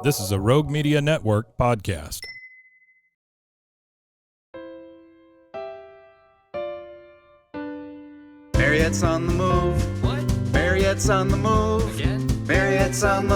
This is a Rogue Media Network podcast. Mariette's on the move. What? Mariette's on the move. Again? Mariette's on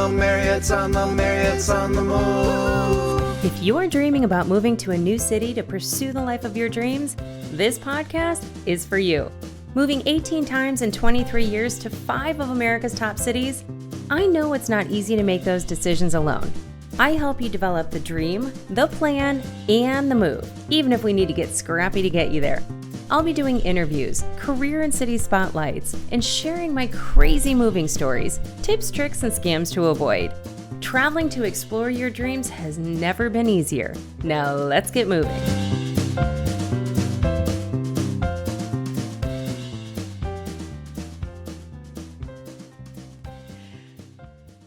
the move. If you're dreaming about moving to a new city to pursue the life of your dreams, this podcast is for you. Moving 18 times in 23 years to 5 of America's top cities, I know it's not easy to make those decisions alone. I help you develop the dream, the plan, and the move, even if we need to get scrappy to get you there. I'll be doing interviews, career and city spotlights, and sharing my crazy moving stories, tips, tricks, and scams to avoid. Traveling to explore your dreams has never been easier. Now let's get moving.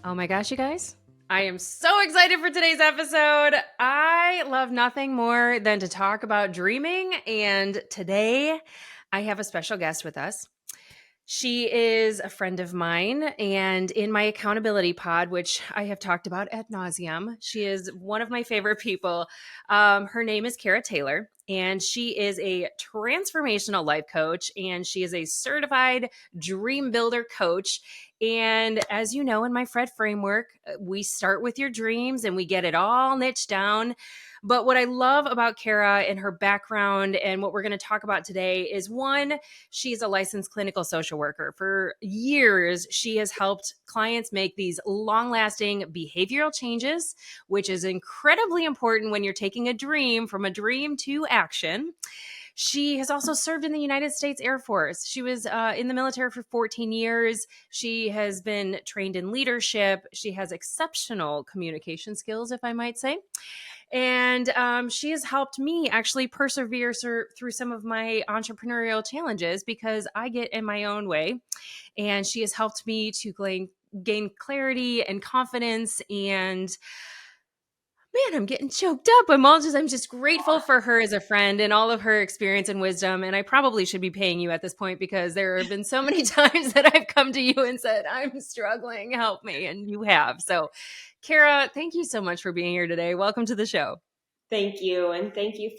Oh my gosh, you guys. I am so excited for today's episode. I love nothing more than to talk about dreaming, and today I have a special guest with us. She is a friend of mine, and in my accountability pod, which I have talked about ad nauseum, she is one of my favorite people. Her name is Kara Taylor, and she is a transformational life coach, and she is a certified DreamBuilder coach. And as you know, in my Fred framework, we start with your dreams and we get it all niched down. But what I love about Kara and her background and what we're going to talk about today is, one, she's a licensed clinical social worker. For years, she has helped clients make these long-lasting behavioral changes, which is incredibly important when you're taking a dream from a dream to action. She has also served in the United States Air Force. She was in the military for 14 years. She has been trained in leadership. She has exceptional communication skills, if I might say. And she has helped me actually persevere through some of my entrepreneurial challenges because I get in my own way. And she has helped me to gain clarity and confidence. And man, I'm getting choked up. I'm just grateful for her as a friend and all of her experience and wisdom. And I probably should be paying you at this point because there have been so many times that I've come to you and said, I'm struggling, help me. And you have. So Kara, thank you so much for being here today. Welcome to the show. Thank you. And thank you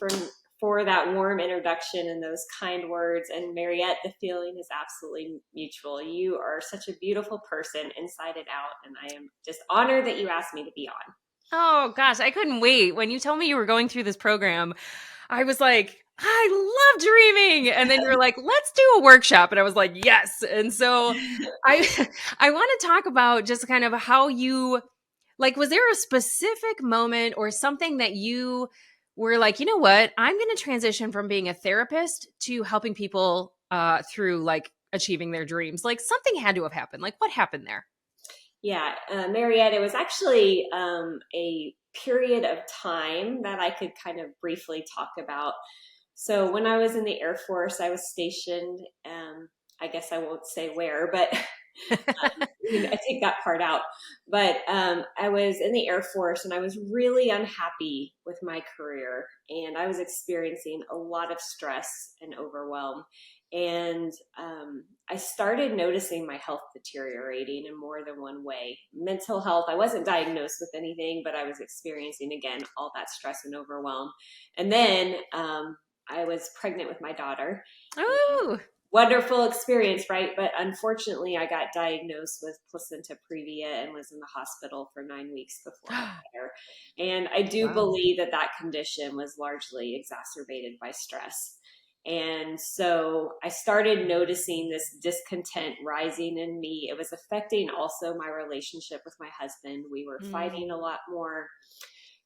for that warm introduction and those kind words. And Mariette, the feeling is absolutely mutual. You are such a beautiful person inside and out. And I am just honored that you asked me to be on. Oh gosh, I couldn't wait. When you told me you were going through this program, I was like, I love dreaming. And then you're like, let's do a workshop. And I was like, yes. And so I want to talk about just kind of how you, was there a specific moment or something that you were like, you know what, I'm going to transition from being a therapist to helping people through achieving their dreams? Like something had to have happened. Like what happened there? Yeah, Mariette, it was actually a period of time that I could kind of briefly talk about. So when I was in the Air Force, I was stationed, I guess I won't say where, but I take that part out. But I was in the Air Force and I was really unhappy with my career. And I was experiencing a lot of stress and overwhelm. And I started noticing my health deteriorating in more than one way. Mental health, I wasn't diagnosed with anything, but I was experiencing, again, all that stress and overwhelm. And then I was pregnant with my daughter. Oh, wonderful experience, right? But unfortunately, I got diagnosed with placenta previa and was in the hospital for 9 weeks before I got there. And I do believe that condition was largely exacerbated by stress. And so I started noticing this discontent rising in me. It was affecting also my relationship with my husband. We were fighting a lot more.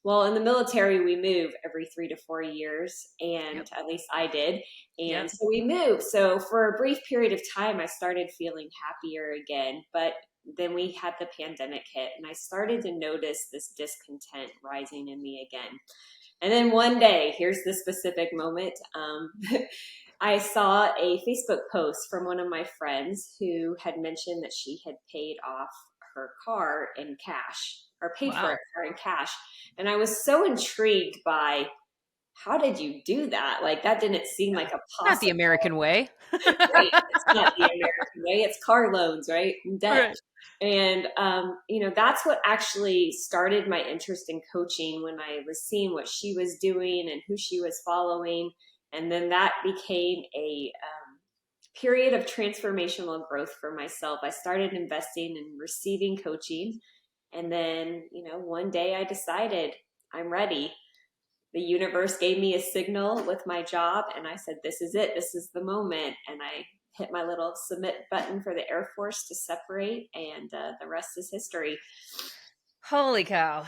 Well, in the military, we move every 3 to 4 years, and at least I did. And so we moved. So for a brief period of time, I started feeling happier again. But then we had the pandemic hit, and I started to notice this discontent rising in me again. And then one day, here's the specific moment. I saw a Facebook post from one of my friends who had mentioned that she had paid off her car in cash, or paid for a car in cash. And I was so intrigued by how did you do that? Like, that didn't seem like a Not the possible. American way. Right. It's not the American way. It's car loans, right? And debt. Right. And, that's what actually started my interest in coaching, when I was seeing what she was doing and who she was following. And then that became a period of transformational growth for myself. I started investing and receiving coaching. And then, one day I decided I'm ready. The universe gave me a signal with my job, and I said, this is it. This is the moment. And I hit my little submit button for the Air Force to separate, and the rest is history. Holy cow.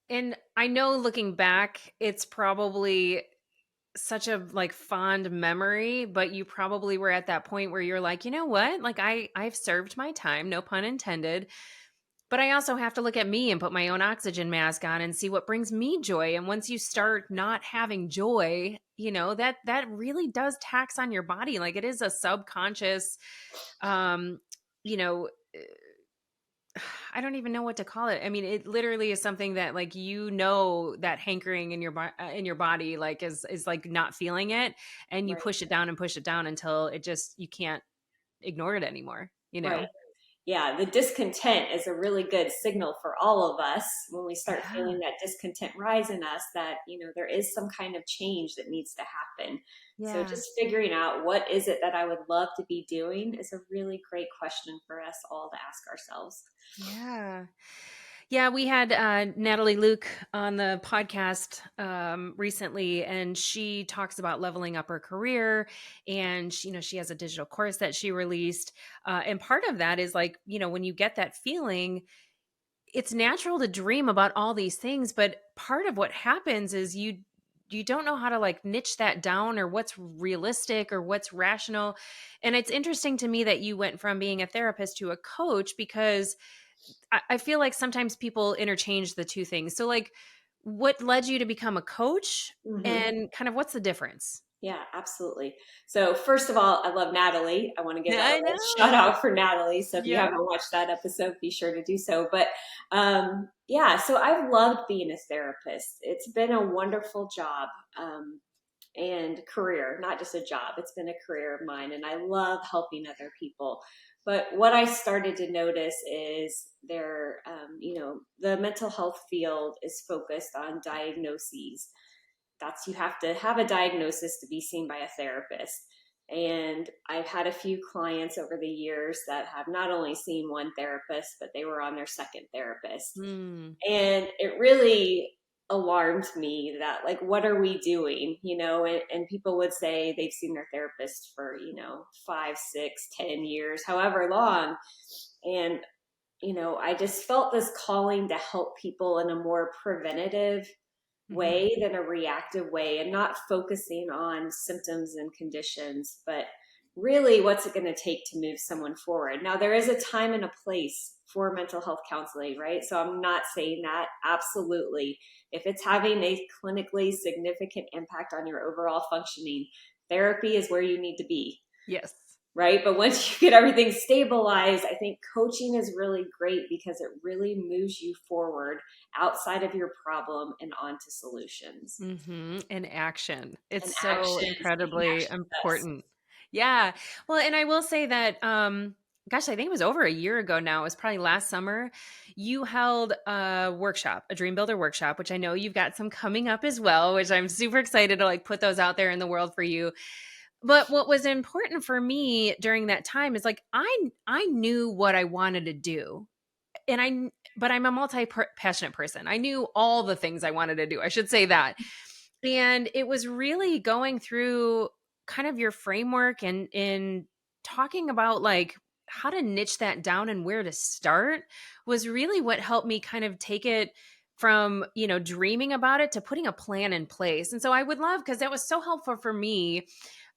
And I know, looking back, it's probably such a like fond memory, but you probably were at that point where you're like, you know what? Like I've served my time, no pun intended. But I also have to look at me and put my own oxygen mask on and see what brings me joy. And once you start not having joy, that really does tax on your body. Like, it is a subconscious, you know, I don't even know what to call it. I mean, it literally is something that, like, that hankering in your body, like, is like not feeling it, and you Right. push it down and push it down until you can't ignore it anymore. Right. Yeah, the discontent is a really good signal for all of us when we start Yeah. feeling that discontent rise in us, that, there is some kind of change that needs to happen. So Yeah. just figuring out what is it that I would love to be doing is a really great question for us all to ask ourselves. Yeah. Yeah, we had Natalie Luke on the podcast recently, and she talks about leveling up her career. And she has a digital course that she released, and part of that is like, when you get that feeling, it's natural to dream about all these things, but part of what happens is you don't know how to like niche that down, or what's realistic or what's rational. And it's interesting to me that you went from being a therapist to a coach, because I feel like sometimes people interchange the two things. So, like, what led you to become a coach, Mm-hmm. and kind of what's the difference? Yeah, absolutely. So first of all, I love Natalie. I want to give I a know. shout out for Natalie. So if you Yeah. haven't watched that episode, be sure to do so. But so I've loved being a therapist. It's been a wonderful job and career, not just a job. It's been a career of mine, and I love helping other people. But what I started to notice is the mental health field is focused on diagnoses. You have to have a diagnosis to be seen by a therapist. And I've had a few clients over the years that have not only seen one therapist, but they were on their second therapist. Mm. And it really alarmed me that, like, what are we doing? And people would say they've seen their therapist for, 5, 6, 10 years, however long. And, I just felt this calling to help people in a more preventative way than a reactive way, and not focusing on symptoms and conditions, but really what's it going to take to move someone forward. Now, there is a time and a place for mental health counseling, right? So I'm not saying that. Absolutely. If it's having a clinically significant impact on your overall functioning, therapy is where you need to be. Yes. Right. But once you get everything stabilized, I think coaching is really great, because it really moves you forward outside of your problem and onto solutions. And action. It's And so actions, incredibly taking action important. Yeah. Well, and I will say that, gosh, I think it was over a year ago now. It was probably last summer. You held a workshop, a DreamBuilder workshop, which I know you've got some coming up as well, which I'm super excited to like put those out there in the world for you. But what was important for me during that time is like, I knew what I wanted to do. But I'm a multi-passionate person. I knew all the things I wanted to do. I should say that. And it was really going through kind of your framework and in talking about like how to niche that down and where to start was really what helped me kind of take it from, dreaming about it to putting a plan in place. And so I would love, because that was so helpful for me,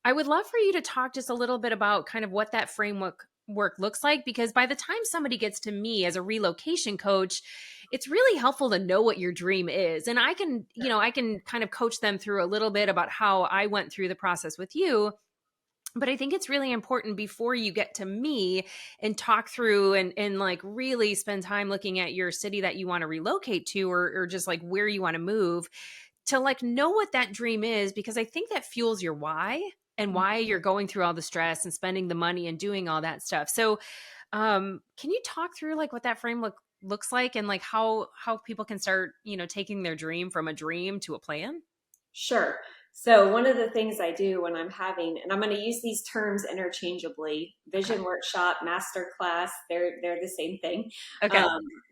I would love for you to talk just a little bit about kind of what that framework looks like, because by the time somebody gets to me as a relocation coach, it's really helpful to know what your dream is. And I can, I can kind of coach them through a little bit about how I went through the process with you. But I think it's really important before you get to me and talk through and like really spend time looking at your city that you want to relocate to, or just like where you want to move, to like know what that dream is, because I think that fuels your why and why you're going through all the stress and spending the money and doing all that stuff. So can you talk through like what that framework looks like and like how people can start, taking their dream from a dream to a plan? Sure. So one of the things I do when I'm having, and I'm going to use these terms interchangeably, vision workshop, master class, they're the same thing. Okay.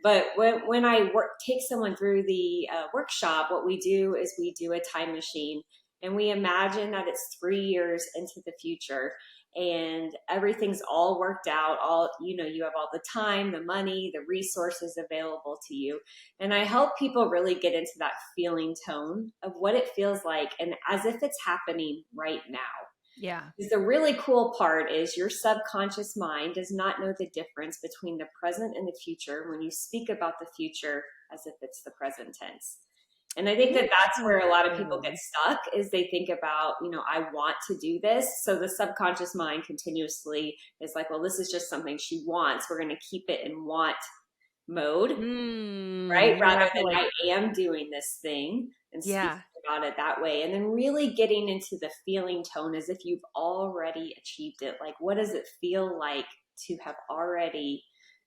But when I take someone through the workshop, what we do is we do a time machine, and we imagine that it's 3 years into the future, and everything's all worked out. You have all the time, the money, the resources available to you. And I help people really get into that feeling tone of what it feels like, and as if it's happening right now. Yeah. Because the really cool part is your subconscious mind does not know the difference between the present and the future when you speak about the future as if it's the present tense. And I think that that's where a lot of people get stuck, is they think about, I want to do this. So the subconscious mind continuously is like, well, this is just something she wants. We're going to keep it in want mode, right? Rather than I am doing this thing and speaking about it that way. And then really getting into the feeling tone as if you've already achieved it. Like, what does it feel like to have already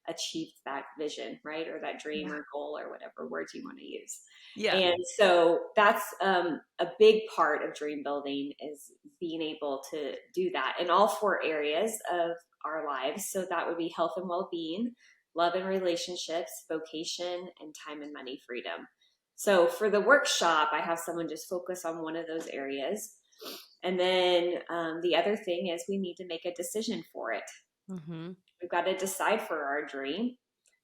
achieved that vision, right? Or that dream or goal or whatever words you want to use. Yeah. And so that's a big part of dream building, is being able to do that in all 4 areas of our lives. So that would be health and well-being, love and relationships, vocation, and time and money freedom. So for the workshop, I have someone just focus on one of those areas. And then the other thing is we need to make a decision for it. Mm-hmm. We've got to decide for our dream,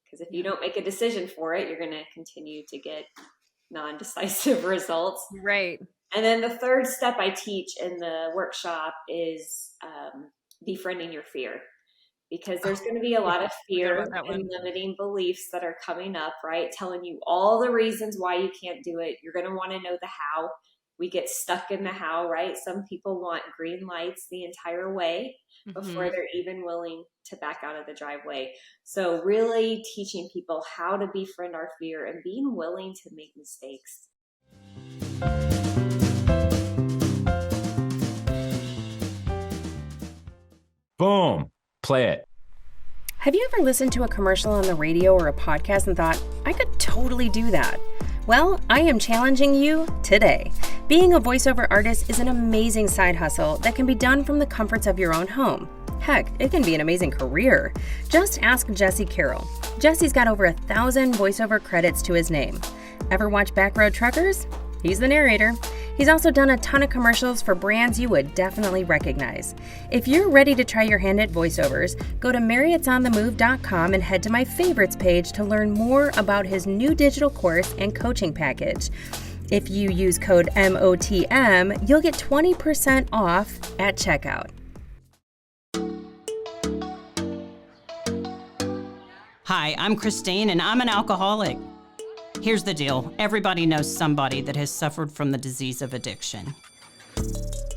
because if you don't make a decision for it, you're going to continue to get non-decisive results. Right. And then the third step I teach in the workshop is befriending your fear, because there's going to be a lot of fear and limiting beliefs that are coming up, right? Telling you all the reasons why you can't do it. You're going to want to know the how. We get stuck in the how, right? Some people want green lights the entire way before they're even willing to back out of the driveway. So really teaching people how to befriend our fear and being willing to make mistakes. Boom. Play it. Have you ever listened to a commercial on the radio or a podcast and thought, I could totally do that? Well, I am challenging you today. Being a voiceover artist is an amazing side hustle that can be done from the comforts of your own home. Heck, it can be an amazing career. Just ask Jesse Carroll. Jesse's got over 1,000 voiceover credits to his name. Ever watch Backroad Truckers? He's the narrator. He's also done a ton of commercials for brands you would definitely recognize. If you're ready to try your hand at voiceovers, go to mariette'sonthemove.com and head to my favorites page to learn more about his new digital course and coaching package. If you use code MOTM, you'll get 20% off at checkout. Hi, I'm Christine, and I'm an alcoholic. Here's the deal. Everybody knows somebody that has suffered from the disease of addiction.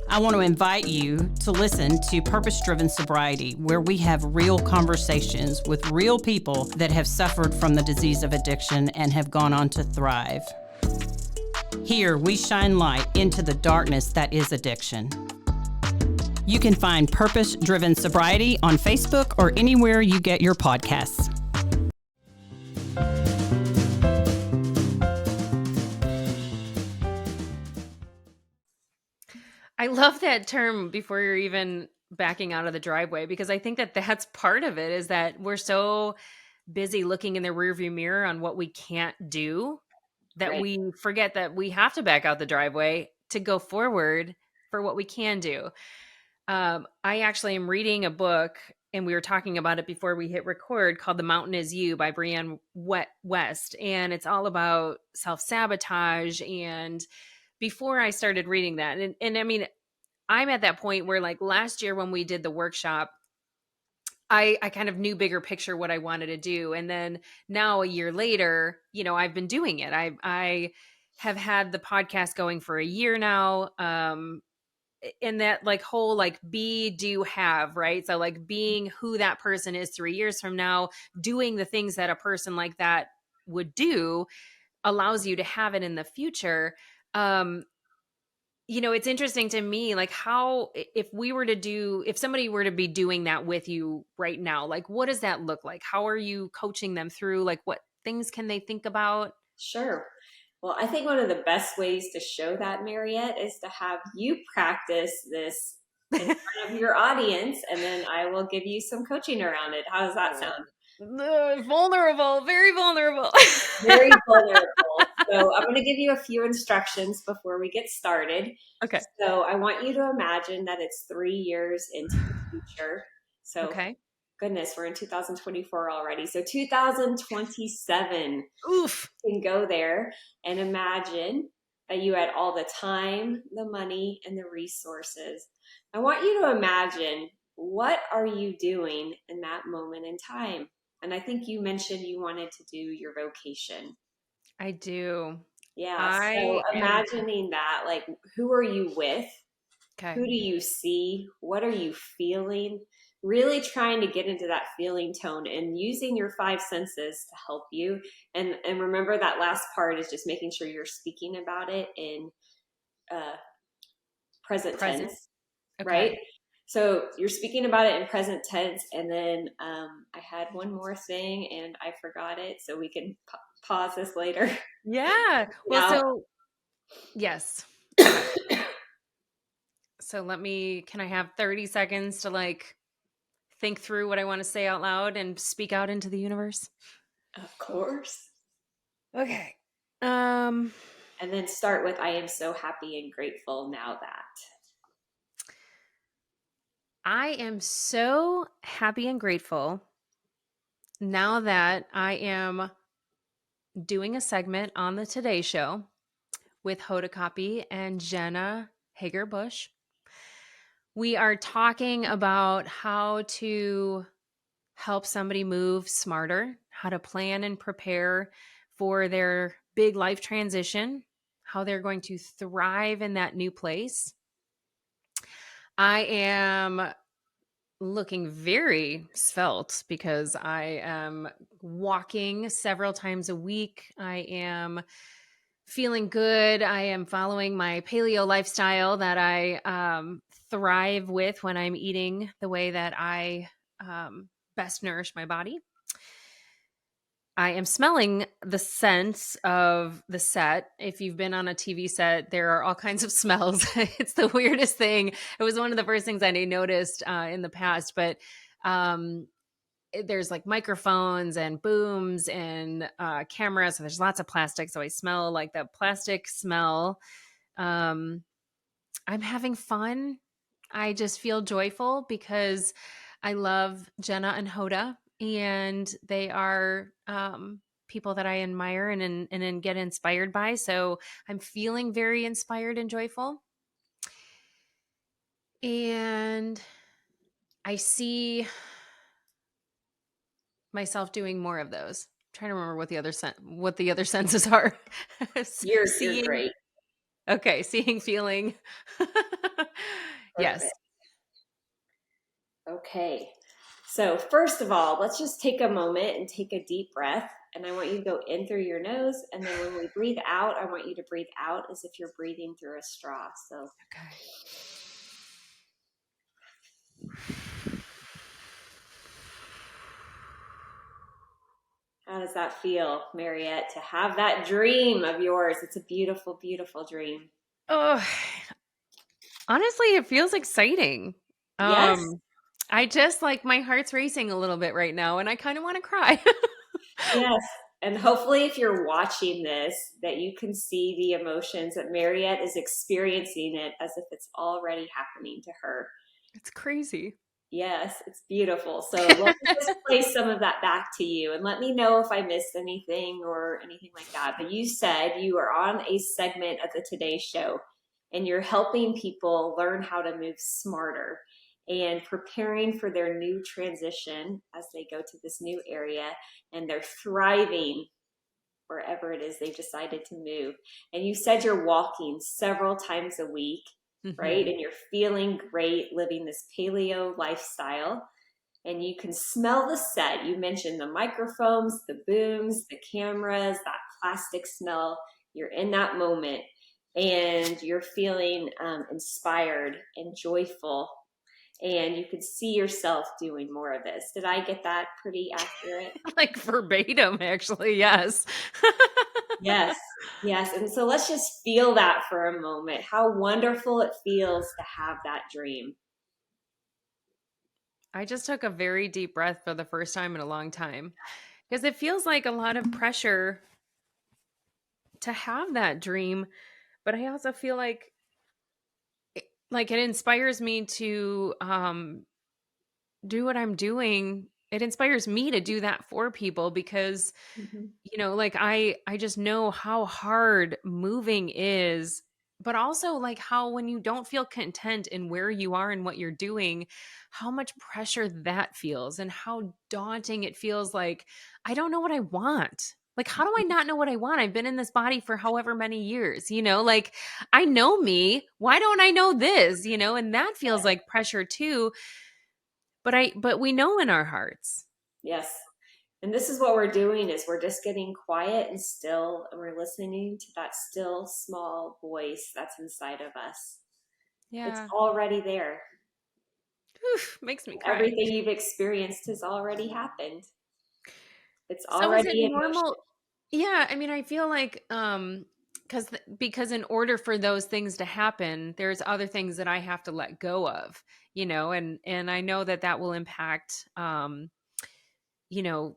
I want to invite you to listen to Purpose-Driven Sobriety, where we have real conversations with real people that have suffered from the disease of addiction and have gone on to thrive. Here, we shine light into the darkness that is addiction. You can find Purpose-Driven Sobriety on Facebook or anywhere you get your podcasts. I love that term, before you're even backing out of the driveway, because I think that that's part of it, is that we're so busy looking in the rearview mirror on what we can't do that we forget that we have to back out the driveway to go forward for what we can do. I actually am reading a book, and we were talking about it before we hit record, called The Mountain Is You by Brianne West. And it's all about self-sabotage. And before I started reading that, and I mean, I'm at that point where, like, last year when we did the workshop, I kind of knew bigger picture what I wanted to do. And then now, a year later, I've been doing it. I have had the podcast going for a year now. And that whole be, do, have, right? So being who that person is 3 years from now, doing the things that a person like that would do, allows you to have it in the future. It's interesting to me, like how, if somebody were to be doing that with you right now, like what does that look like? How are you coaching them through? Like what things can they think about? Sure. Well, I think one of the best ways to show that, Mariette, is to have you practice this in front of your audience, and then I will give you some coaching around it. How does that sound? Vulnerable, very vulnerable. Very vulnerable. So I'm going to give you a few instructions before we get started. Okay. So I want you to imagine that it's 3 years into the future. So Okay. goodness, we're in 2024 already. So 2027. Oof. You can go there and imagine that you had all the time, the money, and the resources. I want you to imagine, what are you doing in that moment in time? And I think you mentioned you wanted to do your vocation. I do. Yeah. So imagining that, like, who are you with? Okay. Who do you see? What are you feeling? Really trying to get into that feeling tone and using your 5 senses to help you. And remember, that last part is just making sure you're speaking about it in present tense, Okay. right? So you're speaking about it in present tense. And then I had one more thing and I forgot it. So we can pause this later. Yeah. Well, Now, so yes. So can I have 30 seconds to like think through what I want to say out loud and speak out into the universe? of course. Okay. And then start with, I am so happy and grateful now that. I am so happy and grateful now that I am doing a segment on the Today Show with Hoda Kotb and Jenna Hager-Bush. We are talking about how to help somebody move smarter, how to plan and prepare for their big life transition, how they're going to thrive in that new place. I am looking very svelte because I am walking several times a week. I am feeling good. I am following my paleo lifestyle that I thrive with when I'm eating the way that I best nourish my body. I am smelling the scents of the set. If you've been on a TV set, there are all kinds of smells. It's the weirdest thing. It was one of the first things I noticed in the past, but there's like microphones and booms and cameras. So there's lots of plastic. So I smell like the plastic smell. I'm having fun. I just feel joyful because I love Jenna and Hoda, and they are people that I admire and get inspired by. So I'm feeling very inspired and joyful. And I see myself doing more of those. I'm trying to remember what the other senses are. You're great. Okay, seeing, feeling. Yes. Perfect. Okay. So first of all, let's just take a moment and take a deep breath. And I want you to go in through your nose. And then when we breathe out, I want you to breathe out as if you're breathing through a straw. So. Okay. How does that feel, Mariette, to have that dream of yours? It's a beautiful, beautiful dream. Oh, honestly, it feels exciting. Yes. I just like my heart's racing a little bit right now and I kind of want to cry. Yes. And hopefully if you're watching this, that you can see the emotions that Mariette is experiencing it as if it's already happening to her. It's crazy. Yes, it's beautiful. So let me just play some of that back to you and let me know if I missed anything or anything like that. But you said you are on a segment of the Today Show and you're helping people learn how to move smarter and preparing for their new transition as they go to this new area and they're thriving wherever it is they've decided to move. And you said you're walking several times a week. Mm-hmm. Right? And you're feeling great living this paleo lifestyle. And you can smell the set. You mentioned the microphones, the booms, the cameras, that plastic smell. You're in that moment. and you're feeling inspired and joyful, and you could see yourself doing more of this. Did I get that pretty accurate? Like verbatim, actually. Yes. Yes. Yes. And so let's just feel that for a moment. How wonderful it feels to have that dream. I just took a very deep breath for the first time in a long time, because it feels like a lot of pressure to have that dream. But I also feel like it inspires me to do what I'm doing. It inspires me to do that for people, because like I just know how hard moving is, but also like how when you don't feel content in where you are and what you're doing, how much pressure that feels and how daunting it feels. Like, I don't know what I want. Like, how do I not know what I want? I've been in this body for however many years, like I know me. Why don't I know this? And that feels like pressure too. But we know in our hearts. Yes. And this is what we're doing, is we're just getting quiet and still, and we're listening to that still small voice that's inside of us. Yeah. It's already there. Oof, makes me cry. Everything you've experienced has already happened. It's So is already it in motion. normal? Yeah, I mean, I feel like because in order for those things to happen, there's other things that I have to let go of, and I know that will impact you know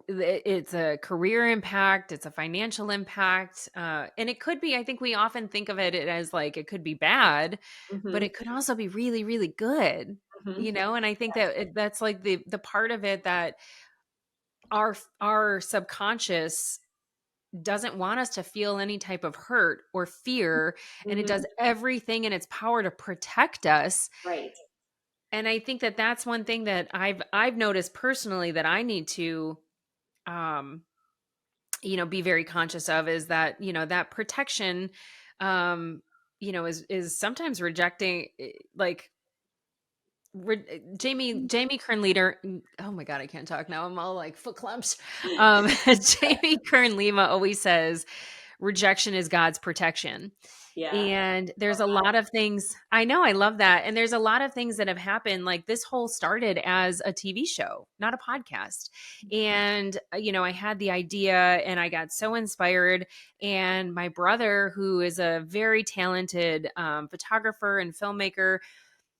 it's a career impact, it's a financial impact, and it could be, I think we often think of it as like it could be bad, but it could also be really, really good, and I think that's like the part of it that our subconscious doesn't want us to feel any type of hurt or fear, and it does everything in its power to protect us. Right. And I think that that's one thing that I've noticed personally that I need to be very conscious of, is that that protection is sometimes rejecting, like Jamie Kern leader. Oh my God, I can't talk now. I'm all like foot clumps. Jamie Kern Lima always says rejection is God's protection. Yeah. And there's a lot of things. I know, I love that. And there's a lot of things that have happened. Like, this whole started as a TV show, not a podcast. And, I had the idea and I got so inspired. And my brother, who is a very talented photographer and filmmaker,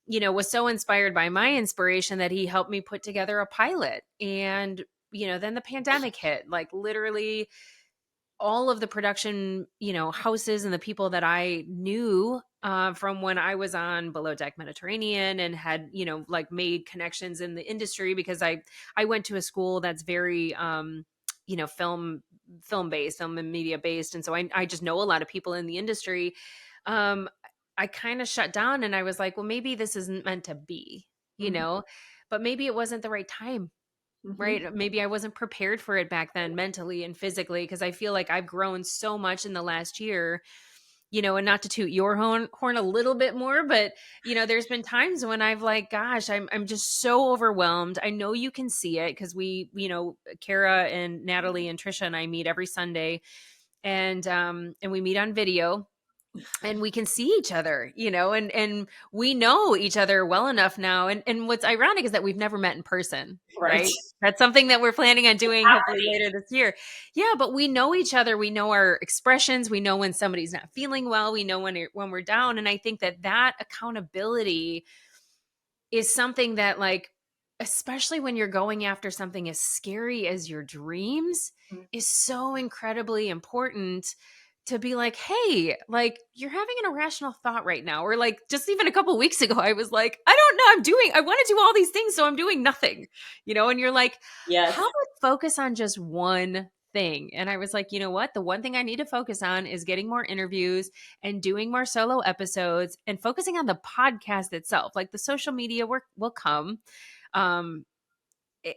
was so inspired by my inspiration that he helped me put together a pilot. And, then the pandemic hit, like literally all of the production, houses and the people that I knew from when I was on Below Deck Mediterranean and had, like made connections in the industry, because I went to a school that's very, film based, film and media based. And so I just know a lot of people in the industry. I kind of shut down and I was like, well, maybe this isn't meant to be, but maybe it wasn't the right time. Right. Maybe I wasn't prepared for it back then, mentally and physically, because I feel like I've grown so much in the last year, and not to toot your horn a little bit more, but, there's been times when I've like, gosh, I'm just so overwhelmed. I know you can see it, because we, Kara and Natalie and Trisha and I meet every Sunday, and we meet on video. And we can see each other, and we know each other well enough now. And what's ironic is that we've never met in person, right? That's something that we're planning on doing hopefully later this year. Yeah, but we know each other. We know our expressions. We know when somebody's not feeling well. We know when we're down. And I think that accountability is something that, like, especially when you're going after something as scary as your dreams, is so incredibly important. To be like, hey, like, you're having an irrational thought right now. Or like, just even a couple of weeks ago, I was like, I don't know, I want to do all these things, so I'm doing nothing, and you're like, yes. How about focus on just one thing? And I was like, you know what? The one thing I need to focus on is getting more interviews and doing more solo episodes and focusing on the podcast itself. Like, the social media work will come. And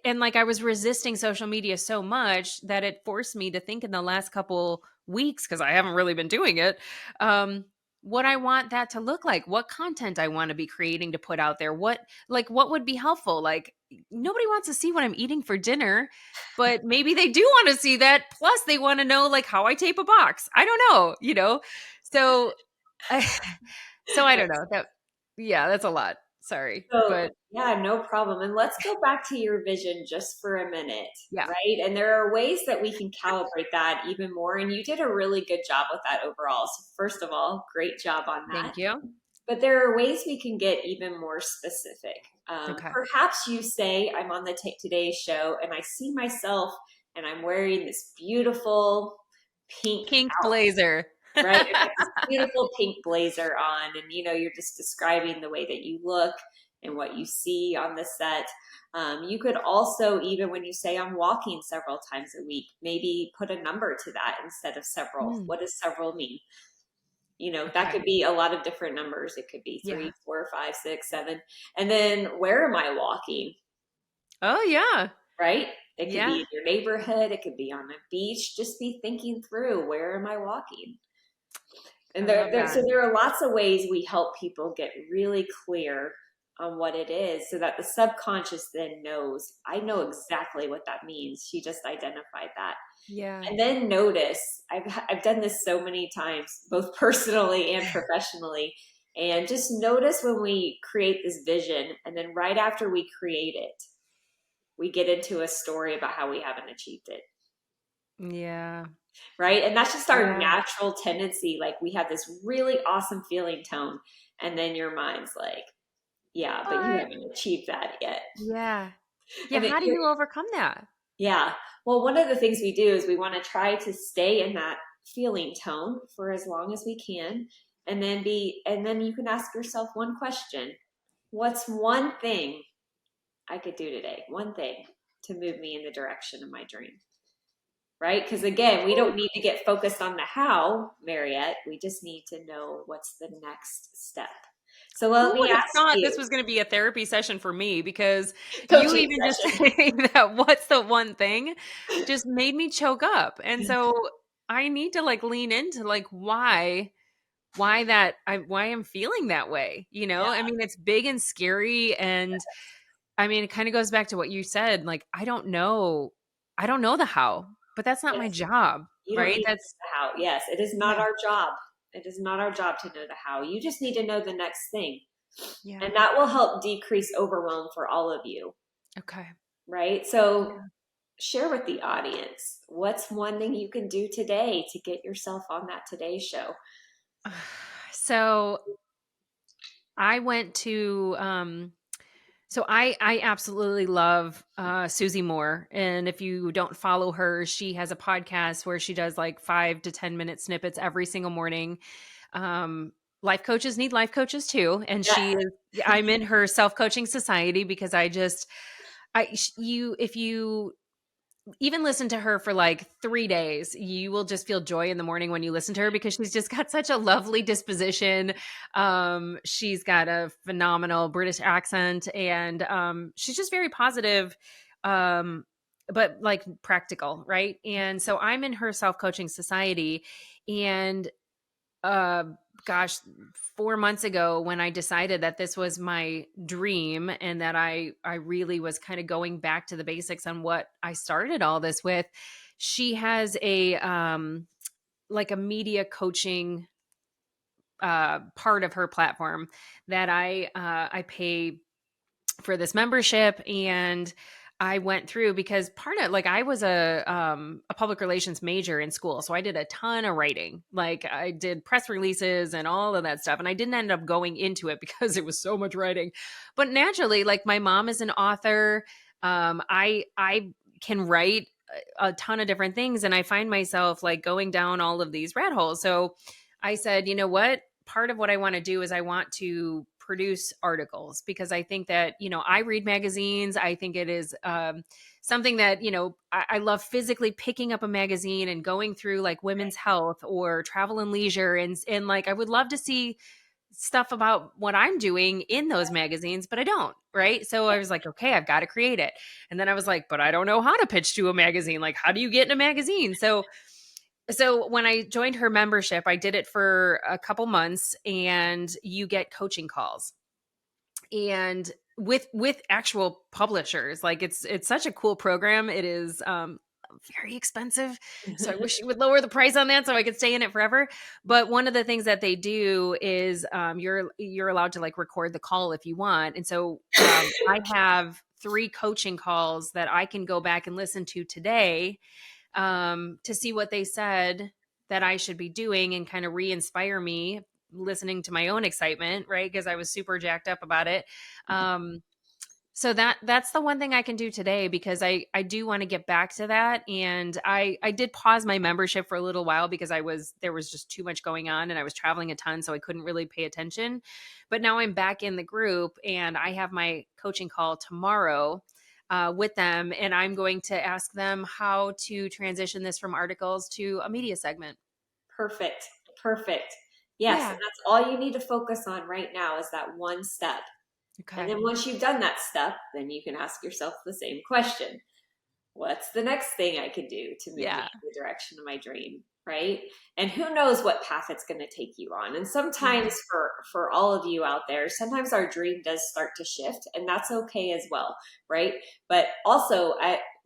like, I was resisting social media so much that it forced me to think in the last couple weeks, because I haven't really been doing it, what I want that to look like, what content I want to be creating to put out there, what would be helpful. Like, nobody wants to see what I'm eating for dinner, but maybe they do want to see that. Plus they want to know like how I tape a box. I don't know. So I, so I don't know that's a lot. Sorry. So, But yeah, no problem. And let's go back to your vision just for a minute, yeah. right? And there are ways that we can calibrate that even more. And you did a really good job with that overall. So first of all, great job on that. Thank you. But there are ways we can get even more specific. Okay. Perhaps you say, I'm on the Today Show and I see myself and I'm wearing this beautiful pink outfit, blazer. right? I got this beautiful pink blazer on, and you're just describing the way that you look and what you see on the set. You could also, even when you say I'm walking several times a week, maybe put a number to that instead of several. What does several mean? That could be a lot of different numbers. It could be 3, 4, 5, 6, 7. And then where am I walking? Oh, yeah. Right? It could be in your neighborhood. It could be on a beach. Just be thinking through, where am I walking? And so there are lots of ways we help people get really clear on what it is so that the subconscious then knows, I know exactly what that means. She just identified that. Yeah. And then notice, I've done this so many times, both personally and professionally, and just notice when we create this vision, and then right after we create it, we get into a story about how we haven't achieved it. Yeah. Right. And that's just our natural tendency. Like, we have this really awesome feeling tone, and then your mind's like, yeah, but you haven't achieved that yet. Yeah. Yeah. How do you overcome that? Yeah. Well, one of the things we do is we want to try to stay in that feeling tone for as long as we can. And then you can ask yourself one question. What's one thing I could do today? One thing to move me in the direction of my dream. Right? Because again, we don't need to get focused on the how, Mariette. We just need to know what's the next step. So let me ask you. This was going to be a therapy session for me, because you even just saying that what's the one thing just made me choke up. And so I need to like lean into like why I'm feeling that way. I mean, it's big and scary. And I mean, it kind of goes back to what you said. Like, I don't know the how, but that's not my job, right? That's the how. Yes. It is not our job. It is not our job to know the how. You just need to know the next thing. Yeah. And that will help decrease overwhelm for all of you. Okay. Right? So share with the audience, what's one thing you can do today to get yourself on that Today Show? So I went to, I absolutely love Susie Moore. And if you don't follow her, she has a podcast where she does like 5 to 10 minute snippets every single morning. Life coaches need life coaches too. And I'm in her self-coaching society because if you even listen to her for like 3 days, you will just feel joy in the morning when you listen to her, because she's just got such a lovely disposition. She's got a phenomenal British accent, and she's just very positive, but like practical, right? And so I'm in her self-coaching society, and 4 months ago, when I decided that this was my dream and that I really was kind of going back to the basics on what I started all this with, she has a like a media coaching part of her platform that I pay for this membership. And I went through, because part of, like, I was a public relations major in school. So I did a ton of writing. Like, I did press releases and all of that stuff. And I didn't end up going into it because it was so much writing. But naturally, like, my mom is an author. I can write a ton of different things. And I find myself like going down all of these rat holes. So I said, you know what? Part of what I want to do is I want to produce articles, because I think that, I read magazines. I think it is something that, I love physically picking up a magazine and going through like women's health or travel and leisure. And like, I would love to see stuff about what I'm doing in those magazines, but I don't. Right. So I was like, okay, I've got to create it. And then I was like, but I don't know how to pitch to a magazine. Like, how do you get in a magazine? So So when I joined her membership, I did it for a couple months, and you get coaching calls, and with actual publishers. Like it's such a cool program. It is very expensive, so I wish you would lower the price on that so I could stay in it forever. But one of the things that they do is you're allowed to like record the call if you want, and so I have 3 coaching calls that I can go back and listen to today, to see what they said that I should be doing, and kind of re-inspire me listening to my own excitement, right? Because I was super jacked up about it. So that's the one thing I can do today, because I do want to get back to that. And I did pause my membership for a little while because there was just too much going on, and I was traveling a ton, so I couldn't really pay attention. But now I'm back in the group, and I have my coaching call tomorrow with them, and I'm going to ask them how to transition this from articles to a media segment. Perfect. Yes. Yeah. And that's all you need to focus on right now, is that one step. Okay. And then once you've done that step, then you can ask yourself the same question. What's the next thing I could do to move me in the direction of my dream? Right. And who knows what path it's going to take you on. And sometimes for all of you out there, sometimes our dream does start to shift, and that's okay as well. Right. But also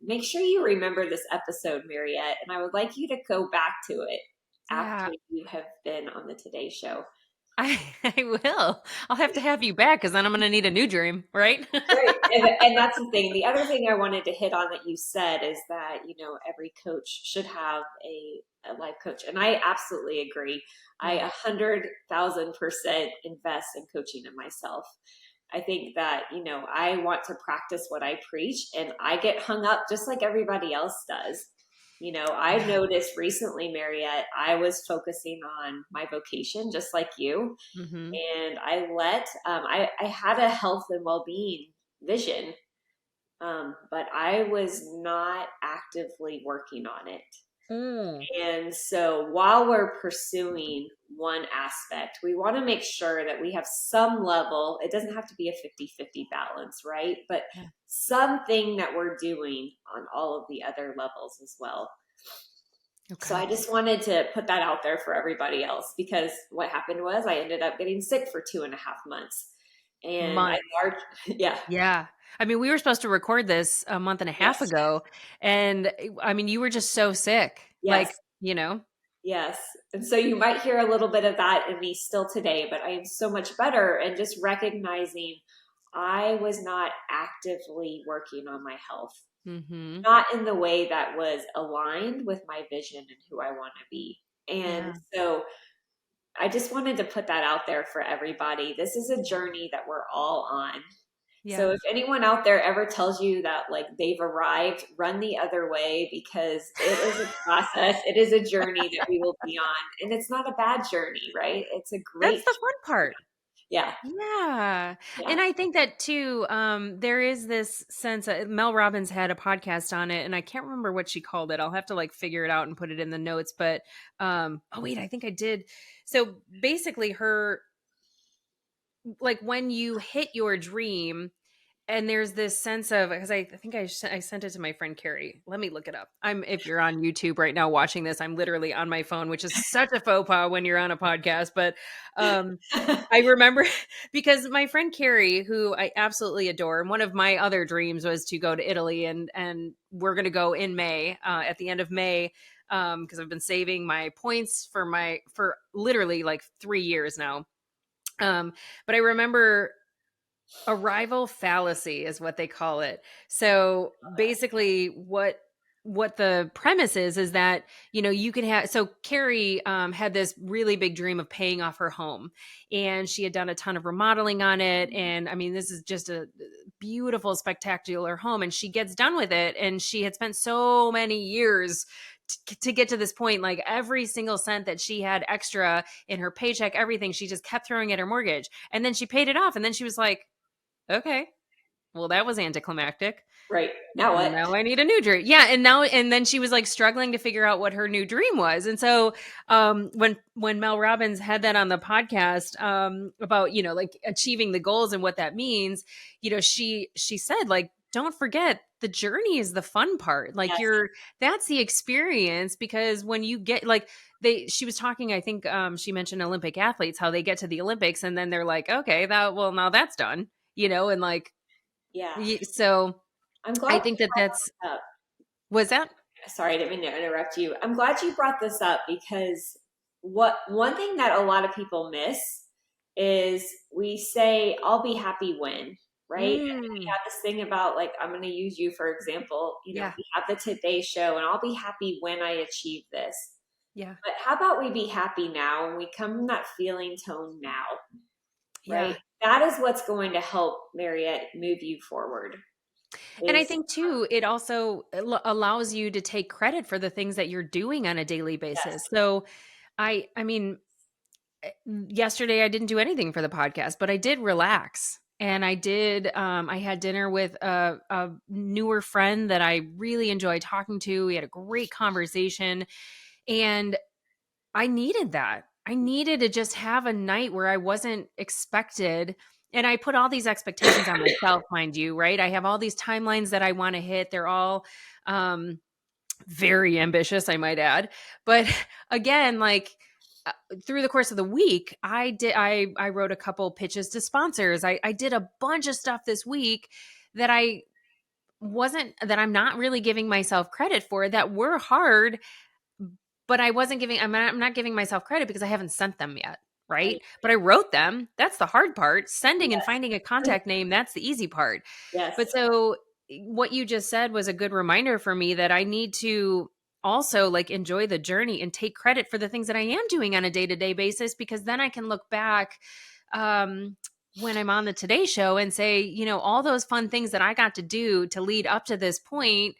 make sure you remember this episode, Mariette, and I would like you to go back to it after you have been on the Today Show. I will. I'll have to have you back, because then I'm going to need a new dream, right? Right. And that's the thing. The other thing I wanted to hit on that you said is that, every coach should have a life coach. And I absolutely agree. I 100,000% invest in coaching in myself. I think that, I want to practice what I preach, and I get hung up just like everybody else does. I noticed recently, Mariette, I was focusing on my vocation, just like you. Mm-hmm. And I had a health and well-being vision, but I was not actively working on it. And so while we're pursuing one aspect, we want to make sure that we have some level. It doesn't have to be a 50-50 balance, right? But something that we're doing on all of the other levels as well. Okay. So I just wanted to put that out there for everybody else, because what happened was I ended up getting sick for 2.5 months. And Yeah. I mean, we were supposed to record this a month and a half ago, and I mean, you were just so sick. Yes. Like, Yes. And so you might hear a little bit of that in me still today, but I am so much better, and just recognizing I was not actively working on my health, not in the way that was aligned with my vision and who I want to be. And so I just wanted to put that out there for everybody. This is a journey that we're all on. Yeah. So if anyone out there ever tells you that like they've arrived, run the other way, because it is a process. It is a journey that we will be on, and it's not a bad journey, right? It's a great. That's the fun part. Yeah. And I think that too, there is this sense Mel Robbins had a podcast on it, and I can't remember what she called it. I'll have to like figure it out and put it in the notes, but, I think I did. So basically like when you hit your dream, and there's this sense of, because I think I sent it to my friend Carrie. Let me look it up. If you're on YouTube right now watching this, I'm literally on my phone, which is such a faux pas when you're on a podcast. But I remember, because my friend Carrie, who I absolutely adore, and one of my other dreams was to go to Italy, and we're going to go in May, at the end of May, because I've been saving my points for literally like 3 years now. But I remember arrival fallacy is what they call it. So basically what the premise is that, you can have, so Carrie had this really big dream of paying off her home, and she had done a ton of remodeling on it. And I mean, this is just a beautiful, spectacular home, and she gets done with it. And she had spent so many years to get to this point, like every single cent that she had extra in her paycheck, everything, she just kept throwing at her mortgage. And then she paid it off. And then she was like, okay, well, that was anticlimactic. Right. Now what? Now I need a new dream. Yeah. And then she was like struggling to figure out what her new dream was. And so when Mel Robbins had that on the podcast about, like achieving the goals and what that means, she said, like, don't forget the journey is the fun part. Like Yes. that's the experience, because when you get like she was talking, I think she mentioned Olympic athletes, how they get to the Olympics and then they're like, okay, now that's done, and like, Yeah. so I'm glad I think you that's, brought this up. was that? Sorry, I didn't mean to interrupt you. I'm glad you brought this up, because one thing that a lot of people miss is we say, I'll be happy when, right? And we have this thing about, like, I'm going to use you for example, Yeah. we have the Today Show and I'll be happy when I achieve this. Yeah. But how about we be happy now, and we come from that feeling tone now, right? Yeah. That is what's going to help Mariette move you forward. And I think too, it also allows you to take credit for the things that you're doing on a daily basis. Yes. So I mean, yesterday I didn't do anything for the podcast, but I did relax. And I did, I had dinner with a newer friend that I really enjoyed talking to. We had a great conversation, and I needed that. I needed to just have a night where I wasn't expected. And I put all these expectations on myself, mind you, right? I have all these timelines that I want to hit. They're all very ambitious, I might add. But again, like through the course of the week, I wrote a couple pitches to sponsors. I did a bunch of stuff this week that I'm not really giving myself credit for, that were hard, but I'm not giving myself credit because I haven't sent them yet. Right. But I wrote them. That's the hard part. Sending and finding a contact name, that's the easy part. Yes. But so what you just said was a good reminder for me that I need to also like enjoy the journey and take credit for the things that I am doing on a day-to-day basis, because then I can look back when I'm on the Today Show and say, all those fun things that I got to do to lead up to this point,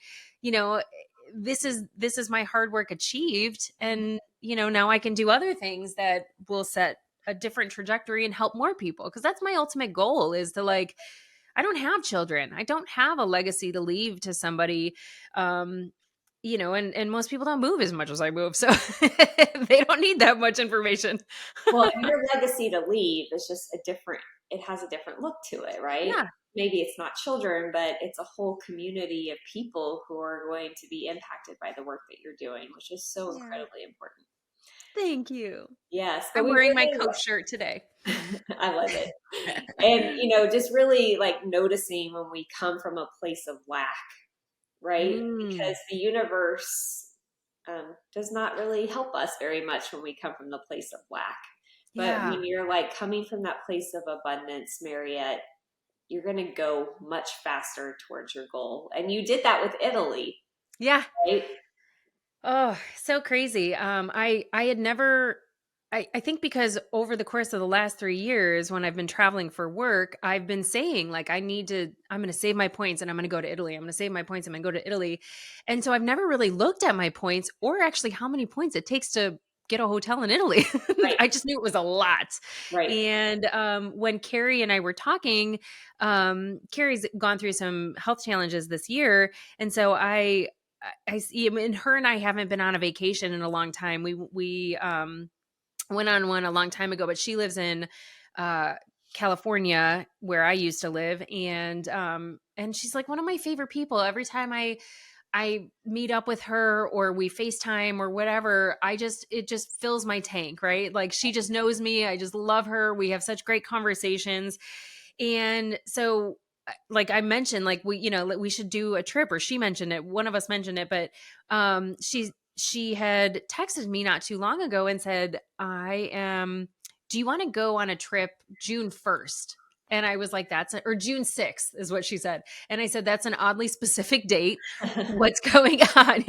this is my hard work achieved. And, now I can do other things that will set a different trajectory and help more people. Cause that's my ultimate goal, is to like, I don't have children. I don't have a legacy to leave to somebody. And most people don't move as much as I move. So they don't need that much information. Well, your legacy to leave is just it has a different look to it, right? Yeah. Maybe it's not children, but it's a whole community of people who are going to be impacted by the work that you're doing, which is so incredibly important. Thank you. Yes. I'm wearing my Coach shirt today. I love it. And, just really like noticing when we come from a place of lack, right? Because the universe does not really help us very much when we come from the place of lack. But when you're like coming from that place of abundance, Mariette, you're going to go much faster towards your goal. And you did that with Italy. Yeah. Right? Oh, so crazy. I had never, I think because over the course of the last 3 years, when I've been traveling for work, I've been saying like, I'm going to save my points and I'm going to go to Italy. I'm going to save my points. I'm going to go to Italy. And so I've never really looked at my points, or actually how many points it takes to get a hotel in Italy. Right. I just knew it was a lot. Right. And when Carrie and I were talking, Carrie's gone through some health challenges this year. And so I see, and her and I haven't been on a vacation in a long time. We went on one a long time ago, but she lives in California, where I used to live. And she's like one of my favorite people. Every time I meet up with her or we FaceTime or whatever, it just fills my tank, right? Like she just knows me. I just love her. We have such great conversations. And so like I mentioned, like we should do a trip, or she mentioned it. One of us mentioned it, but she had texted me not too long ago and said, do you want to go on a trip June 1st? And I was like, or June 6th is what she said. And I said, that's an oddly specific date. What's going on,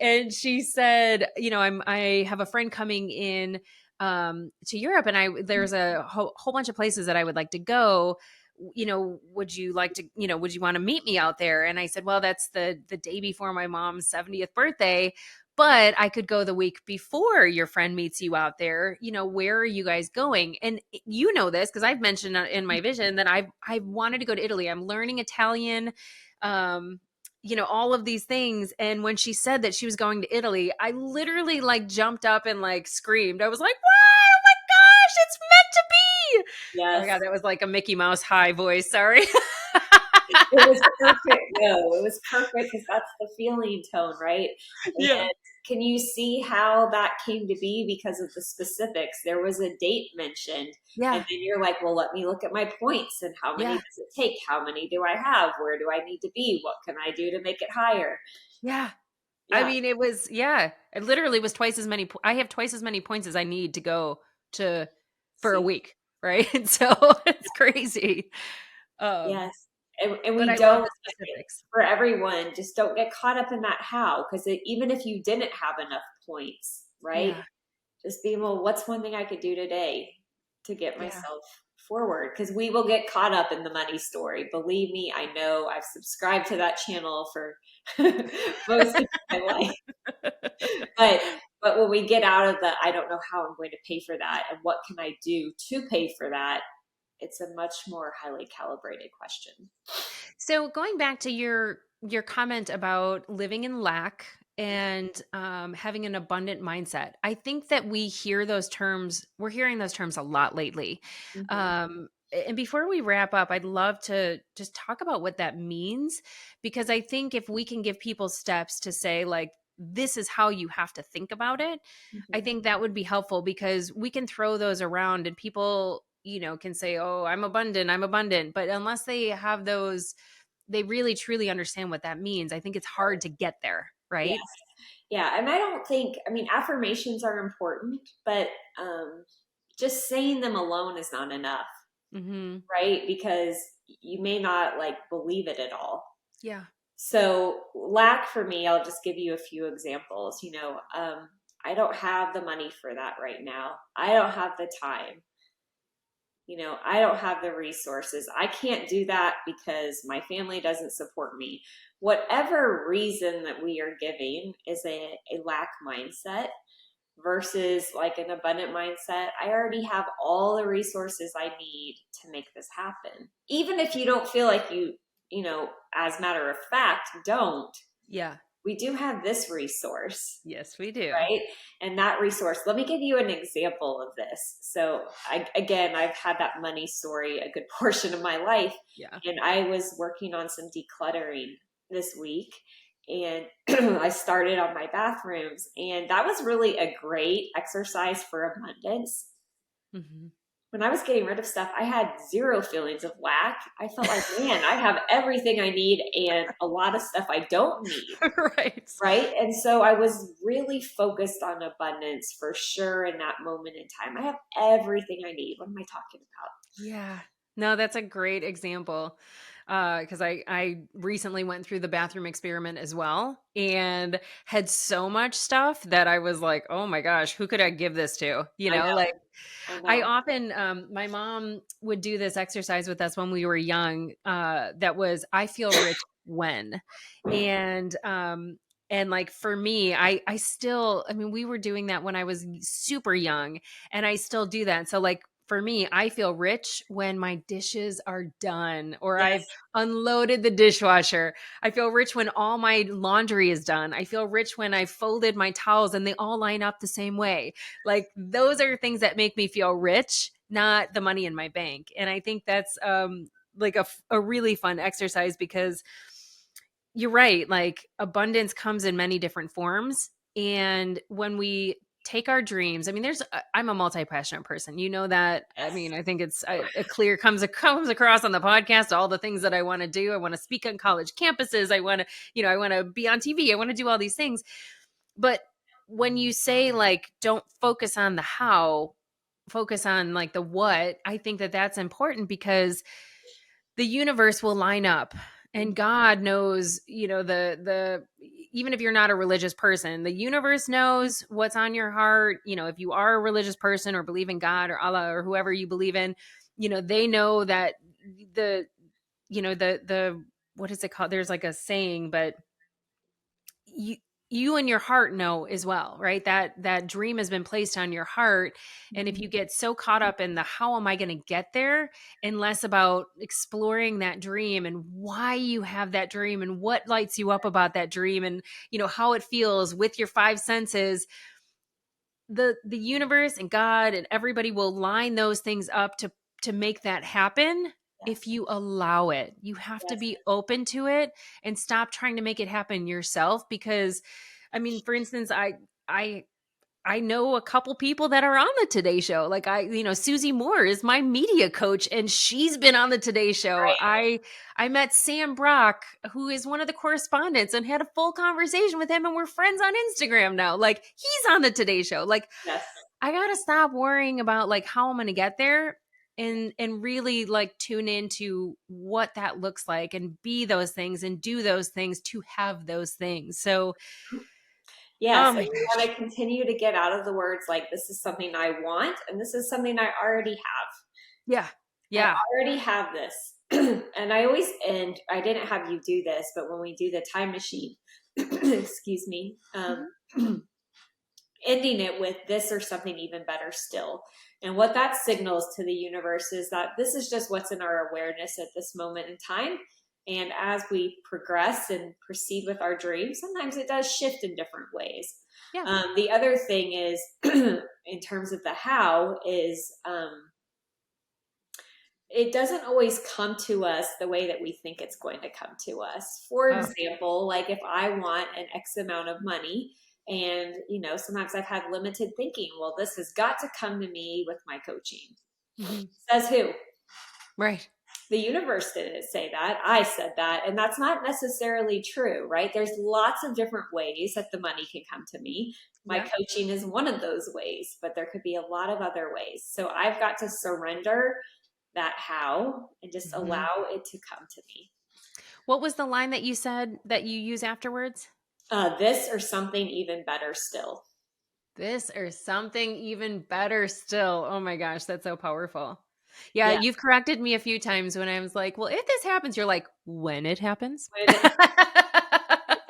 And she said, I have a friend coming in to Europe, and there's a whole bunch of places that I would like to go. Would you want to meet me out there? And I said, well, that's the day before my mom's 70th birthday, but I could go the week before your friend meets you out there. Where are you guys going? And this, because I've mentioned in my vision that I wanted to go to Italy. I'm learning Italian, all of these things. And when she said that she was going to Italy, I literally like jumped up and like screamed. I was like, wow, oh my gosh, it's meant to be. Yes. Oh my God, that was like a Mickey Mouse high voice. Sorry. It was perfect. No, it was perfect because that's the feeling tone, right? Yeah. And can you see how that came to be because of the specifics? There was a date mentioned. Yeah. And then you're like, well, let me look at my points and how many Yeah. does it take? How many do I have? Where do I need to be? What can I do to make it higher? Yeah. I Yeah. mean, it was, it literally was twice as many. I have twice as many points as I need to go to for a See? week. Right. So it's crazy. Yes. And But we I love don't, the specifics. for everyone, just don't get caught up in that how, because even if you didn't have enough points, right? Yeah. Just being, well, what's one thing I could do today to get Yeah. myself forward? Because we will get caught up in the money story. Believe me, I know. I've subscribed to that channel for most of my life. But when we get out of the, I don't know how I'm going to pay for that and what can I do to pay for that, it's a much more highly calibrated question. So going back to your comment about living in lack and having an abundant mindset, I think that we hear those terms. We're hearing those terms a lot lately. Mm-hmm. And before we wrap up, I'd love to just talk about what that means, because I think if we can give people steps to say, like, this is how you have to think about it, I Mm-hmm. think that would be helpful, because we can throw those around and people, can say, oh, I'm abundant. But unless they have those, they really truly understand what that means, I think it's hard to get there. Yes. Right. Yeah. And I don't think, I mean, affirmations are important, but just saying them alone is not enough. Mm-hmm. Right? Because you may not like believe it at all. Yeah. So lack for me, I'll just give you a few examples. I don't have the money for that right now. I don't have the time. I don't have the resources. I can't do that because my family doesn't support me. Whatever reason that we are giving is a lack mindset versus like an abundant mindset. I already have all the resources I need to make this happen. Even if you don't feel like as a matter of fact, don't. Yeah. We do have this resource. Yes, we do. Right? And that resource, let me give you an example of this. So I've had that money story a good portion of my life. Yeah. And I was working on some decluttering this week. And I started on my bathrooms, and that was really a great exercise for abundance. Mm-hmm. When I was getting rid of stuff, I had zero feelings of lack. I felt like, man, I have everything I need and a lot of stuff I don't need. Right. Right. And so I was really focused on abundance for sure in that moment in time. I have everything I need. What am I talking about? Yeah. No, that's a great example. Because I recently went through the bathroom experiment as well and had so much stuff that I was like, oh my gosh, who could I give this to? I know. Like I know. I often, my mom would do this exercise with us when we were young. That was, I feel rich when, and like for me, I still, I mean, we were doing that when I was super young, and I still do that. So like, for me, I feel rich when my dishes are done or Yes. I've unloaded the dishwasher. I feel rich when all my laundry is done. I feel rich when I folded my towels and they all line up the same way. Like those are things that make me feel rich, not the money in my bank. And I think that's like a really fun exercise, because you're right. Like abundance comes in many different forms. And when we take our dreams, I mean, I'm a multi-passionate person. You know that. Yes. I mean, I think it's a clear comes across on the podcast, all the things that I want to do. I want to speak on college campuses. I want to be on TV. I want to do all these things. But when you say like, don't focus on the how, focus on like the what, I think that that's important, because the universe will line up, and God knows, the even if you're not a religious person, the universe knows what's on your heart. If you are a religious person or believe in God or Allah or whoever you believe in, they know that the what is it called? There's like a saying, but you and your heart know as well, right? That dream has been placed on your heart. And if you get so caught up in the how am I going to get there, and less about exploring that dream and why you have that dream and what lights you up about that dream, and how it feels with your five senses, the universe and God and everybody will line those things up to make that happen. if you allow it. You have to be open to it and stop trying to make it happen yourself. Because, I mean, for instance, I know a couple people that are on the Today Show. Like Susie Moore is my media coach and she's been on the Today Show. Right. I met Sam Brock, who is one of the correspondents, and had a full conversation with him, and we're friends on Instagram now. Like, he's on the Today Show. Like, Yes. I got to stop worrying about like how I'm going to get there and really like tune into what that looks like and be those things and do those things to have those things. So yes, oh and my you gosh. want to continue to get out of the words like, this is something I want, and this is something I already have. Yeah. I already have this. And I always end, I didn't have you do this, but when we do the time machine, excuse me, ending it with this or something even better still. And what that signals to the universe is that this is just what's in our awareness at this moment in time. And as we progress and proceed with our dreams, sometimes it does shift in different ways. Yeah. The other thing is, in terms of the how, is it doesn't always come to us the way that we think it's going to come to us. For example, like if I want an X amount of money, and, sometimes I've had limited thinking. Well, this has got to come to me with my coaching. Mm-hmm. Says who? Right. The universe didn't say that. I said that. And that's not necessarily true, right? There's lots of different ways that the money can come to me. My coaching is one of those ways, but there could be a lot of other ways. So I've got to surrender that how and just allow it to come to me. What was the line that you said that you use afterwards? This or something even better still. This or something even better still. Oh my gosh, that's so powerful. Yeah, you've corrected me a few times when I was like, well, if this happens, you're like, when it happens? It's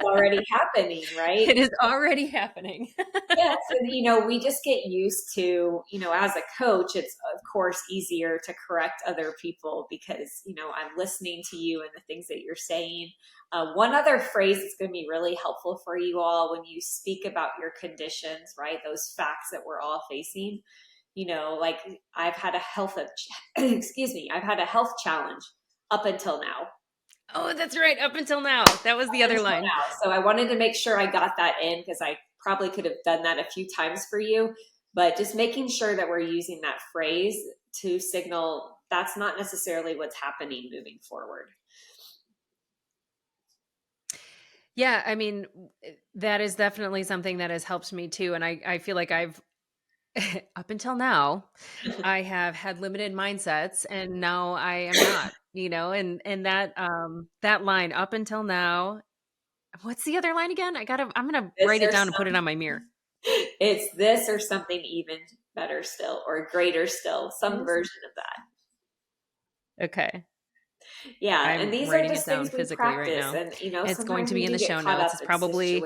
already happening, right? It is already happening. Yes. And, we just get used to, as a coach, it's of course easier to correct other people because, I'm listening to you and the things that you're saying. One other phrase that's going to be really helpful for you all when you speak about your conditions, right? Those facts that we're all facing, like I've had a health, I've had a health challenge up until now. Oh, that's right. Up until now. That was the other line. Now. So I wanted to make sure I got that in because I probably could have done that a few times for you, but just making sure that we're using that phrase to signal that's not necessarily what's happening moving forward. Yeah, I mean, that is definitely something that has helped me too. And I feel like I've, up until now, I have had limited mindsets and now I am not, and that line up until now, what's the other line again? I'm going to write it down and put it on my mirror. It's this or something even better still or greater still, some version of that. Okay. Yeah, and these are just things we practice, right now. and it's going to be in the show notes. It's probably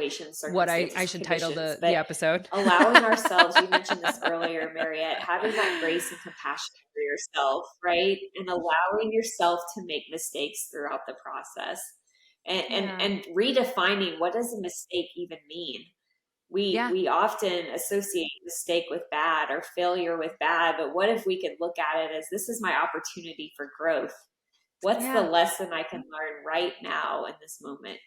what I should title the episode. Allowing ourselves, you mentioned this earlier, Mariette, having that grace and compassion for yourself, right, and allowing yourself to make mistakes throughout the process, and redefining what does a mistake even mean. We often associate mistake with bad or failure with bad, but what if we could look at it as this is my opportunity for growth? What's the lesson I can learn right now in this moment?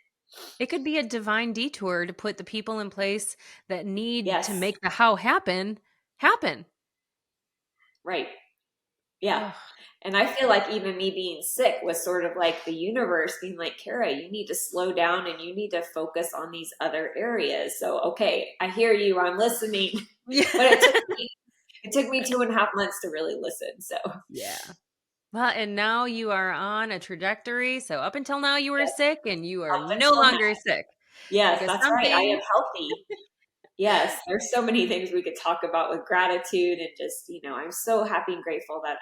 It could be a divine detour to put the people in place that need to make the how happen. Right. Yeah. And I feel like even me being sick was sort of like the universe being like, Kara, you need to slow down and you need to focus on these other areas. So, okay, I hear you. I'm listening. But it took me 2.5 months to really listen. So, yeah. Well, and now you are on a trajectory. So up until now you were sick and you are no longer sick. Yes, that's right. I am healthy. Yes, there's so many things we could talk about with gratitude and just, I'm so happy and grateful that,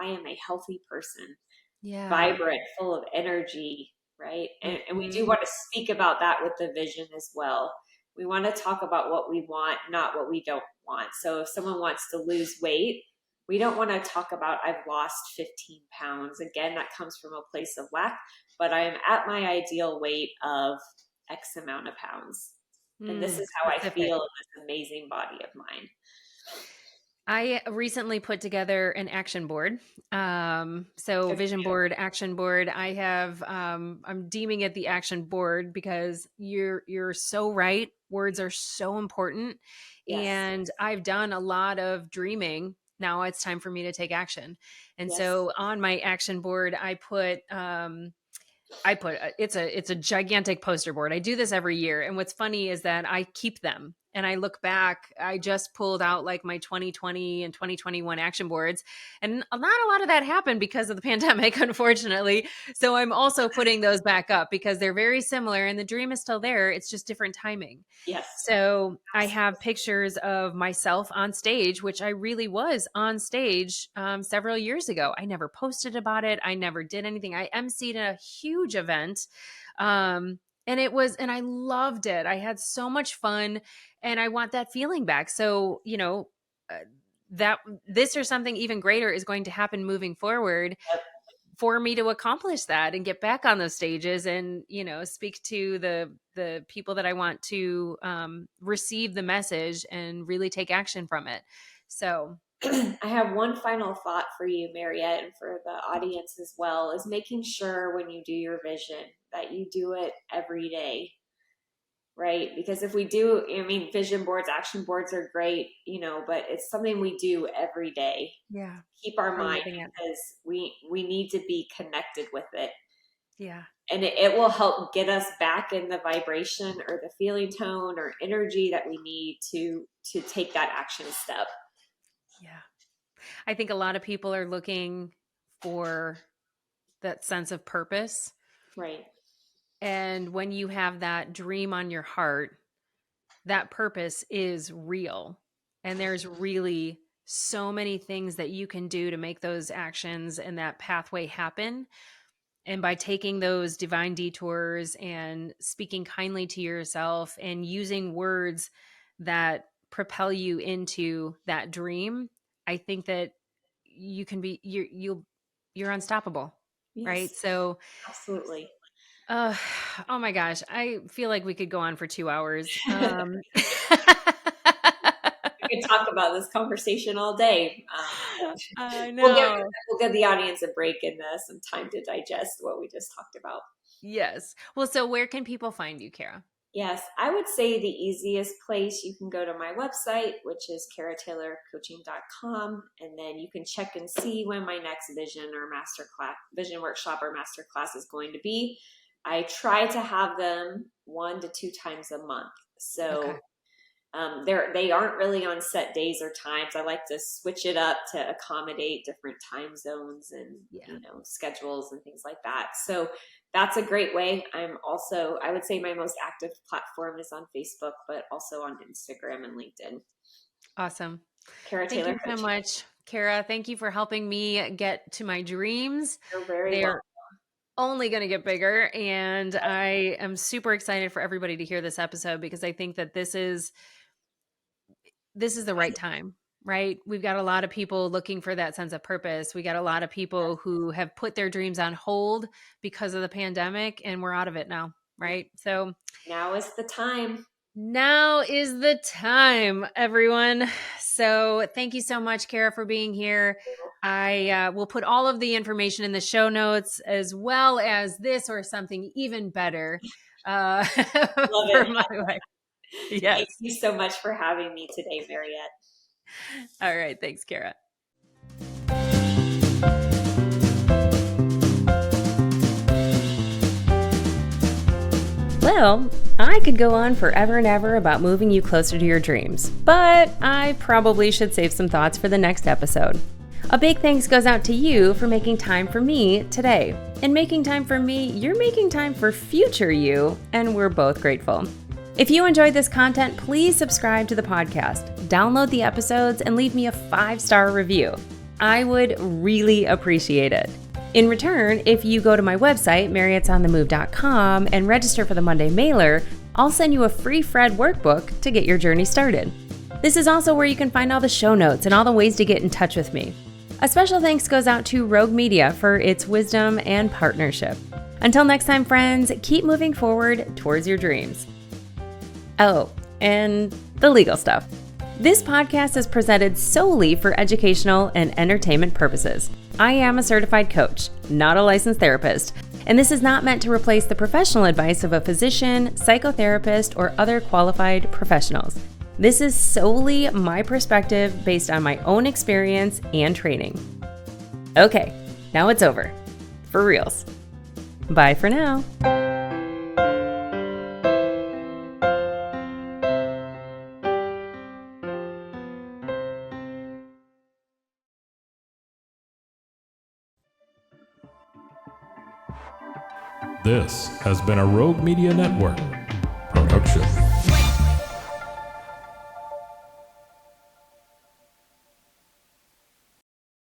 I am a healthy person, vibrant, full of energy, right? And we do want to speak about that with the vision as well. We want to talk about what we want, not what we don't want. So if someone wants to lose weight, we don't want to talk about I've lost 15 pounds. Again, that comes from a place of lack, but I am at my ideal weight of X amount of pounds. And this is how I feel in this amazing body of mine. I recently put together an action board. So vision board, action board. I have, I'm deeming it the action board because you're so right. Words are so important. Yes. And I've done a lot of dreaming. Now it's time for me to take action. And so on my action board, it's a gigantic poster board. I do this every year. And what's funny is that I keep them and I look back. I just pulled out like my 2020 and 2021 action boards, and not a lot of that happened because of the pandemic, unfortunately. So I'm also putting those back up because they're very similar and the dream is still there. It's just different timing. Yes. So I have pictures of myself on stage, which I really was on stage several years ago. I never posted about it. I never did anything. I emceed a huge event. And I loved it. I had so much fun and I want that feeling back. So, that this or something even greater is going to happen moving forward for me to accomplish that and get back on those stages and, speak to the people that I want to receive the message and really take action from it. So I have one final thought for you, Mariette, and for the audience as well, is making sure when you do your vision that you do it every day, right? Because if we do, vision boards, action boards are great, but it's something we do every day. Yeah. Keep our mind, because we need to be connected with it. Yeah. And it will help get us back in the vibration or the feeling tone or energy that we need to take that action step. Yeah. I think a lot of people are looking for that sense of purpose. Right. And when you have that dream on your heart, that purpose is real. And there's really so many things that you can do to make those actions and that pathway happen. And by taking those divine detours and speaking kindly to yourself and using words that propel you into that dream, I think that you can be, you're unstoppable. Yes, right? So absolutely. Oh my gosh. I feel like we could go on for 2 hours. We could talk about this conversation all day. I know. We'll give the audience a break and some time to digest what we just talked about. Yes. Well, so where can people find you, Kara? Yes, I would say the easiest place, you can go to my website, which is karataylorcoaching.com, and then you can check and see when my next vision workshop or masterclass is going to be. I try to have them 1 to 2 times a month. So they aren't really on set days or times. I like to switch it up to accommodate different time zones and schedules and things like that. So that's a great way. I would say my most active platform is on Facebook, but also on Instagram and LinkedIn. Awesome. Kara Taylor. Thank you so much, Kara. Thank you for helping me get to my dreams. You're very welcome. Only going to get bigger. And I am super excited for everybody to hear this episode because I think that this is the right time, right? We've got a lot of people looking for that sense of purpose. We got a lot of people who have put their dreams on hold because of the pandemic, and we're out of it now, right? So now is the time. Now is the time, everyone. So thank you so much, Kara, for being here. I will put all of the information in the show notes, as well as this or something even better. Love for my life. Yes. Thank you so much for having me today, Mariette. All right. Thanks, Kara. Well, I could go on forever and ever about moving you closer to your dreams, but I probably should save some thoughts for the next episode. A big thanks goes out to you for making time for me today. And making time for me, you're making time for future you, and we're both grateful. If you enjoyed this content, please subscribe to the podcast, download the episodes, and leave me a 5-star review. I would really appreciate it. In return, if you go to my website, mariettesonthemove.com, and register for the Monday mailer, I'll send you a free Fred workbook to get your journey started. This is also where you can find all the show notes and all the ways to get in touch with me. A special thanks goes out to Rogue Media for its wisdom and partnership. Until next time, friends, keep moving forward towards your dreams. Oh, and the legal stuff. This podcast is presented solely for educational and entertainment purposes. I am a certified coach, not a licensed therapist, and this is not meant to replace the professional advice of a physician, psychotherapist, or other qualified professionals. This is solely my perspective based on my own experience and training. Okay, now it's over. For reals. Bye for now. This has been a Rogue Media Network production.